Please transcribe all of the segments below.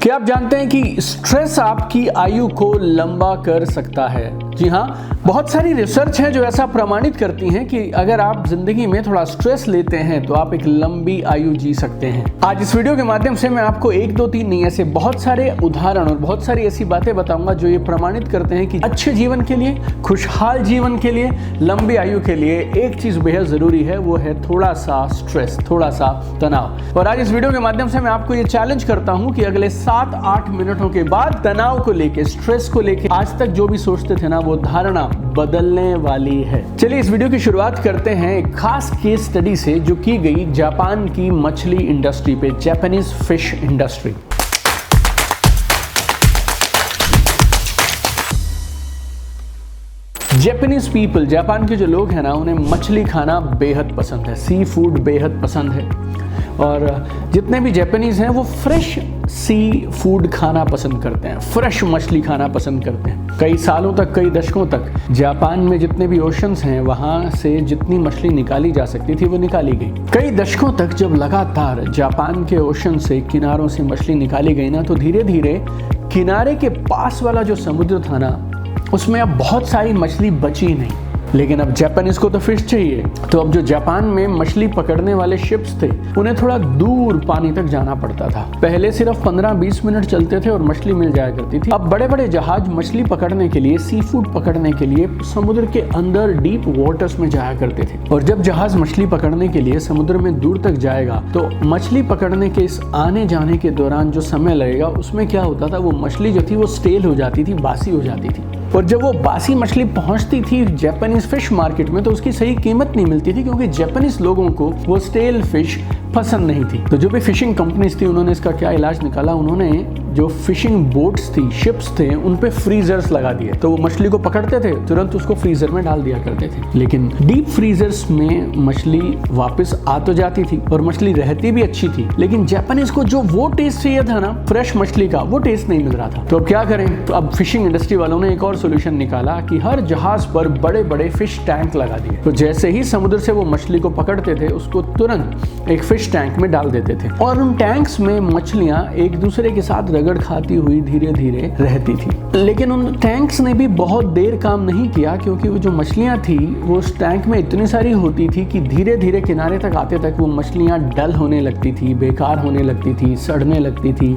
क्या आप जानते हैं कि स्ट्रेस आपकी आयु को लंबा कर सकता है? जी हाँ, बहुत सारी रिसर्च है जो ऐसा प्रमाणित करती हैं कि अगर आप जिंदगी में थोड़ा स्ट्रेस लेते हैं तो आप एक लंबी आयु जी सकते हैं। आज इस वीडियो के माध्यम से मैं आपको 1, 2, 3 नहीं ऐसे बहुत सारे उदाहरण और बहुत सारी ऐसी बातें बताऊंगा जो ये प्रमाणित करते हैं कि अच्छे जीवन के लिए, खुशहाल जीवन के लिए, लंबी आयु के लिए एक चीज बेहद जरूरी है, वो है थोड़ा सा स्ट्रेस, थोड़ा सा तनाव। और आज इस वीडियो के माध्यम से मैं आपको ये चैलेंज करता हूं कि अगले 7-8 मिनटों के बाद तनाव को लेके, स्ट्रेस को लेके आज तक जो भी सोचते थे ना, वो धारणा बदलने वाली है। चलिए इस वीडियो की शुरुआत करते हैं एक खास केस स्टडी से जो की गई जापान की मछली इंडस्ट्री पे, Japanese fish industry. Japanese people, Japan के जो लोग हैं ना, उन्हें मछली खाना बेहद पसंद है, सी फूड बेहद पसंद है। और जितने भी जापानीज हैं वो फ्रेश सी फूड खाना पसंद करते हैं, फ्रेश मछली खाना पसंद करते हैं। कई सालों तक, कई दशकों तक जापान में जितने भी ओशंस हैं वहाँ से जितनी मछली निकाली जा सकती थी वो निकाली गई। कई दशकों तक जब लगातार जापान के ओशन से, किनारों से मछली निकाली गई ना, तो धीरे धीरे किनारे के पास वाला जो समुद्र था ना, उसमें अब बहुत सारी मछली बची नहीं। लेकिन अब जापानीज को तो फिश चाहिए, तो अब जो जापान में मछली पकड़ने वाले शिप्स थे उन्हें थोड़ा दूर पानी तक जाना पड़ता था। पहले सिर्फ 15-20 मिनट चलते थे और मछली मिल जाया करती थी। अब बड़े बड़े जहाज मछली पकड़ने के लिए, सी फूड पकड़ने के लिए समुद्र के अंदर डीप वाटर्स में जाया करते थे। और जब जहाज मछली पकड़ने के लिए समुद्र में दूर तक जाएगा तो मछली पकड़ने के इस आने जाने के दौरान जो समय लगेगा उसमें क्या होता था, वो मछली जो थी वो स्टेल हो जाती थी, बासी हो जाती थी। और जब वो बासी मछली पहुंचती थी जापानीज फिश मार्केट में तो उसकी सही कीमत नहीं मिलती थी, क्योंकि जापानीज लोगों को वो स्टेल फिश पसंद नहीं थी। तो जो भी फिशिंग कंपनीज थी उन्होंने इसका क्या इलाज निकाला, उन्होंने जो फिशिंग बोट्स थी, शिप्स थे, उन पे फ्रीजर्स लगा दिए। तो वो मछली को पकड़ते थे, तुरंत उसको फ्रीजर में डाल दिया करते थे। लेकिन डीप फ्रीजर्स में मछली वापस आ तो जाती थी और मछली रहती भी अच्छी थी, लेकिन जापानीज को जो वो टेस्ट चाहिए था ना फ्रेश मछली का, वो टेस्ट नहीं मिल रहा था। तो अब क्या करें? तो अब फिशिंग इंडस्ट्री वालों ने एक और सोल्यूशन निकाला कि हर जहाज पर बड़े बड़े फिश टैंक लगा दिए। तो जैसे ही समुद्र से वो मछली को पकड़ते थे उसको तुरंत एक फिश टैंक में डाल देते थे और उन टैंक्स में मछलियां एक दूसरे के साथ रगड़ खाती हुई धीरे धीरे रहती थी। लेकिन उन टैंक्स ने भी बहुत देर काम नहीं किया, क्योंकि वो जो मछलियां थी वो उस टैंक में इतनी सारी होती थी कि धीरे धीरे किनारे तक आते तक वो मछलियां डल होने लगती थी, बेकार होने लगती थी, सड़ने लगती थी।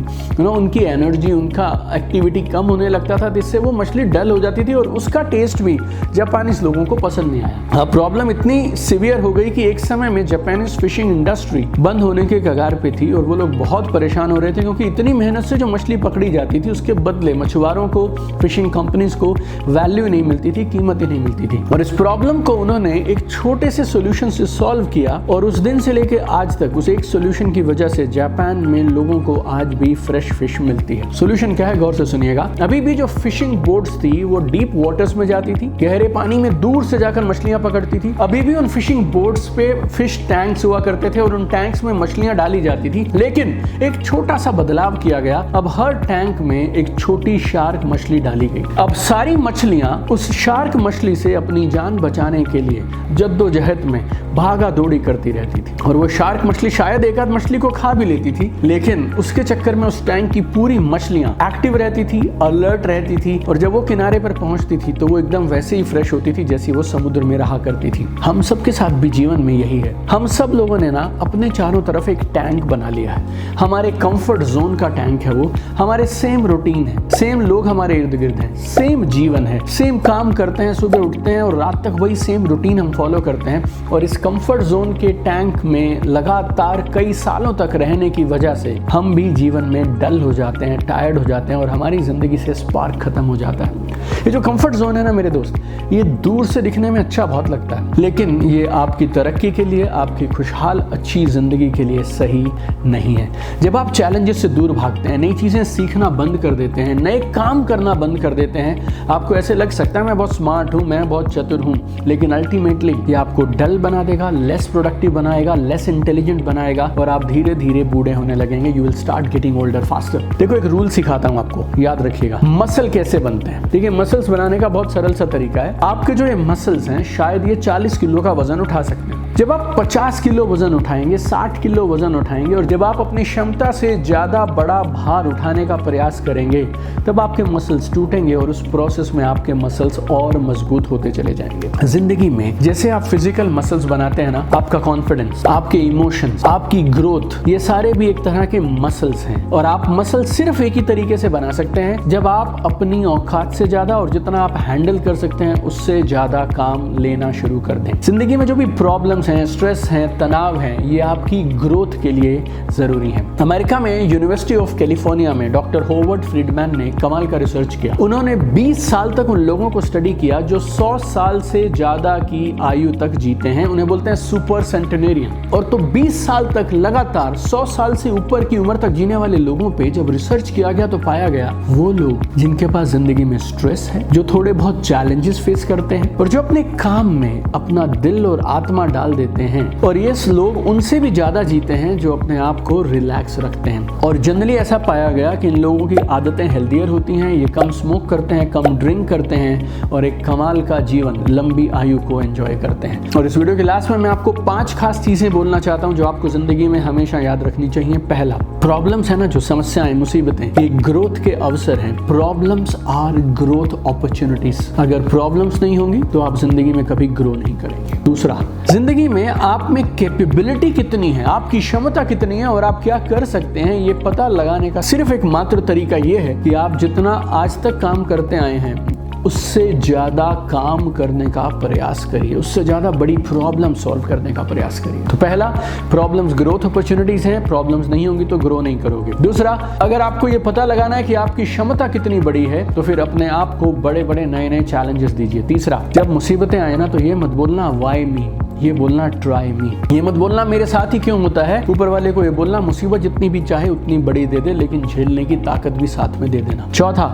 उनकी एनर्जी, उनका एक्टिविटी कम होने लगता था, जिससे वो मछली डल हो जाती थी और उसका टेस्ट भी जापानीज लोगों को पसंद नहीं आया। अब प्रॉब्लम इतनी सीवियर हो गई कि एक समय में जापानीज फिशिंग इंडस्ट्री बंद होने के कगार पे थी और वो लोग बहुत परेशान हो रहे थे, क्योंकि इतनी मेहनत से जो मछली पकड़ी जाती थी उसके बदले मछुआरों को, फिशिंग कंपनीज को वैल्यू नहीं मिलती थी, कीमत ही नहीं मिलती थी। और इस प्रॉब्लम को उन्होंने एक छोटे से सॉल्यूशन से सॉल्व किया और उस दिन से लेके आज तक उस एक सॉल्यूशन की वजह से जापान में लोगों को आज भी फ्रेश फिश मिलती है। सॉल्यूशन क्या है, गौर से सुनिएगा। अभी भी जो फिशिंग बोट्स थी वो डीप वाटर्स में जाती थी, गहरे पानी में दूर से जाकर मछलियां पकड़ती थी। अभी भी उन फिशिंग बोट्स पे फिश टैंक्स हुआ करते थे और उन टैंक्स में मछलियां डाली जाती थी। लेकिन एक छोटा सा बदलाव किया गया, अब हर टैंक में एक छोटी शार्क मछली डाली गई। अब सारी मछलियां उस शार्क मछली से अपनी जान बचाने के लिए जद्दोजहद में भागा दौड़ी करती रहती थी। और वो शार्क मछली शायद एक आध मछली को खा भी लेती थी, लेकिन उसके चक्कर में उस टैंक की पूरी मछलियां एक्टिव रहती थी, अलर्ट रहती थी, और जब वो किनारे पर पहुंचती थी तो वो एकदम वैसे ही फ्रेश होती थी जैसी वो समुद्र में रहा करती थी। हम सबके साथ भी जीवन में यही है। हम सब लोगों ने ना अपने चारों तरफ एक टैंक बना लिया है। हमारे कंफर्ट जोन का टैंक है वो, हमारे सेम रूटीन है, सेम लोग हमारे इर्द गिर्द हैं, सेम जीवन है, सेम काम करते हैं, सुबह उठते हैं और रात तक वही सेम रूटीन हम फॉलो करते हैं। और इस कंफर्ट जोन के टैंक में लगातार कई सालों तक रहने की वजह से हम भी जीवन में डल हो जाते हैं, टायर्ड हो जाते हैं और हमारी जिंदगी से स्पार्क खत्म हो जाता है। ये जो कंफर्ट जोन है ना मेरे दोस्त, ये दूर से दिखने में अच्छा बहुत लगता है, लेकिन ये आपकी तरक्की के लिए, आपकी खुशहाल अच्छी जिंदगी के लिए सही नहीं है। जब आप चैलेंजेस से दूर भागते हैं, नई चीजें सीखना बंद कर देते हैं, नए काम करना बंद कर देते हैं, आपको ऐसे लग सकता है मैं बहुत स्मार्ट हूं, मैं बहुत चतुर हूं, लेकिन अल्टीमेटली ये आपको डल बना देगा, लेस प्रोडक्टिव बनाएगा, लेस इंटेलिजेंट बनाएगा और आप धीरे धीरे बूढ़े होने लगेंगे। You will start getting older faster. देखो एक रूल सिखाता हूं आपको, याद रखिएगा। मसल कैसे बनते हैं? देखिए मसल्स बनाने का बहुत सरल सा तरीका है। आपके जो ये मसल्स हैं शायद ये 40 किलो का वजन उठा सकते हैं, जब आप 50 किलो वजन उठाएंगे, 60 किलो वजन उठाएंगे और जब आप अपनी क्षमता से ज़्यादा बड़ा भार उठाने का प्रयास करेंगे, तब आपके मसल्स टूटेंगे और उस प्रोसेस में आपके मसल्स और मजबूत होते चले जाएंगे। जिंदगी में जैसे आप फिजिकल मसल्स बनाते हैं ना, आपका कॉन्फिडेंस, आपके इमोशंस, आपकी ग्रोथ, ये सारे भी एक तरह के मसल्स हैं। और आप मसल सिर्फ एक ही तरीके से बना सकते हैं जब आप अपनी औकात से ज्यादा और जितना आप हैंडल कर सकते हैं उससे ज्यादा काम लेना शुरू कर दें। जिंदगी में जो भी प्रॉब्लम्स हैं, स्ट्रेस हैं, तनाव हैं, ये आपकी ग्रोथ के लिए जरूरी है। अमेरिका में यूनिवर्सिटी ऑफ कैलिफोर्निया में डॉक्टर होवर्ड फ्रीडमैन ने कमाल का रिसर्च किया। उन्होंने 20 साल तक उन लोगों को स्टडी किया जो 100 साल से ज्यादा की आयु तक जीते हैं। उन्हें बोलते हैं सुपर सेंटेनेरियन। और तो 20 साल तक लगातार 100 साल से ऊपर की उम्र तक जीने वाले लोगों पे जब रिसर्च किया गया तो पाया गया वो लोग जिनके पास जिंदगी में स्ट्रेस है, जो थोड़े बहुत चैलेंजेस फेस करते हैं और जो अपने काम में अपना दिल और आत्मा डाल देते हैं, और ये लोग उनसे भी ज्यादा जीते हैं जो अपने आप को रिलैक्स रखते हैं। और जनरली ऐसा पाया गया कि इन लोगों की आदतें हेल्दियर होती हैं, ये कम स्मोक करते हैं, कम ड्रिंक करते हैं और एक कमाल का जीवन, लंबी आयु को एंजॉय करते हैं। और इस वीडियो के लास्ट में मैं आपको 5 खास चीजें बोलना चाहता हूं जो आपको जिंदगी में हमेशा याद रखनी चाहिए। पहला, प्रॉब्लम्स है ना, जो समस्याएं, मुसीबतें, ये ग्रोथ के अवसर हैं। Problems are growth opportunities. अगर प्रॉब्लम्स नहीं होंगी तो आप जिंदगी में कभी ग्रो नहीं करेंगे। दूसरा, जिंदगी में आप में कैपेबिलिटी कितनी है, आपकी क्षमता कितनी है और आप क्या कर सकते हैं, ये पता लगाने का सिर्फ एक मात्र तरीका ये है कि आप जितना आज तक काम करते आए हैं उससे ज्यादा काम करने का प्रयास करिए, उससे ज्यादा बड़ी प्रॉब्लम सॉल्व करने का प्रयास करिए। तो पहला, प्रॉब्लम्स ग्रोथ अपॉर्चुनिटीज हैं, प्रॉब्लम्स नहीं होंगी तो ग्रो नहीं करोगे। दूसरा, अगर आपको ये पता लगाना है कि आपकी क्षमता कितनी बड़ी है तो फिर अपने आप को बड़े बड़े नए नए चैलेंजेस दीजिए। तीसरा, जब मुसीबतें आए ना तो ये मत बोलना व्हाई मी, ये बोलना ट्राई मी। ये मत बोलना मेरे साथ ही क्यों होता है, ऊपर वाले को ये बोलना मुसीबत जितनी भी चाहे उतनी बड़ी दे दे लेकिन झेलने की ताकत भी साथ में दे देना। चौथा,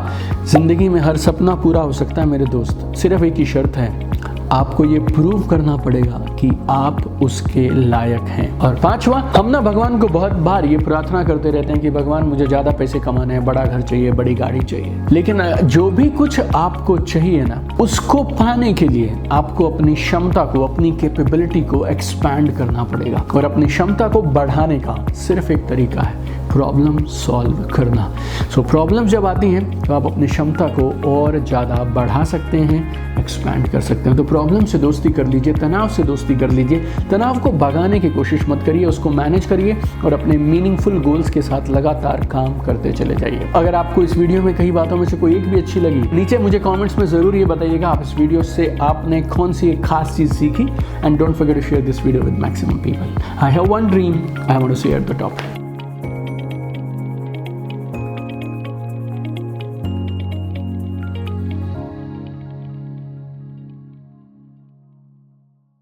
जिंदगी में हर सपना पूरा हो सकता है मेरे दोस्त, सिर्फ एक ही शर्त है, आपको ये प्रूव करना पड़ेगा कि आप उसके लायक हैं। और पांचवा, हम ना भगवान को बहुत बार ये प्रार्थना करते रहते हैं कि भगवान मुझे ज्यादा पैसे कमाने हैं, बड़ा घर चाहिए, बड़ी गाड़ी चाहिए, लेकिन जो भी कुछ आपको चाहिए ना उसको पाने के लिए आपको अपनी क्षमता को, अपनी कैपेबिलिटी को एक्सपैंड करना पड़ेगा। और अपनी क्षमता को बढ़ाने का सिर्फ एक तरीका है, प्रॉब्लम सॉल्व करना। सो प्रॉब्लम जब आती हैं तो आप अपनी क्षमता को और ज़्यादा बढ़ा सकते हैं, एक्सपैंड कर सकते हैं। तो प्रॉब्लम से दोस्ती कर लीजिए, तनाव से दोस्ती कर लीजिए। तनाव को भगाने की कोशिश मत करिए, उसको मैनेज करिए और अपने मीनिंगफुल गोल्स के साथ लगातार काम करते चले जाइए। अगर आपको इस वीडियो में कई बातों में से कोई एक भी अच्छी लगी, नीचे मुझे कॉमेंट्स में ज़रूर ये बताइएगा आप इस वीडियो से आपने कौन सी एक खास चीज़ सीखी। And don't forget to share this video with maximum people. I have one dream, I want to see at the top.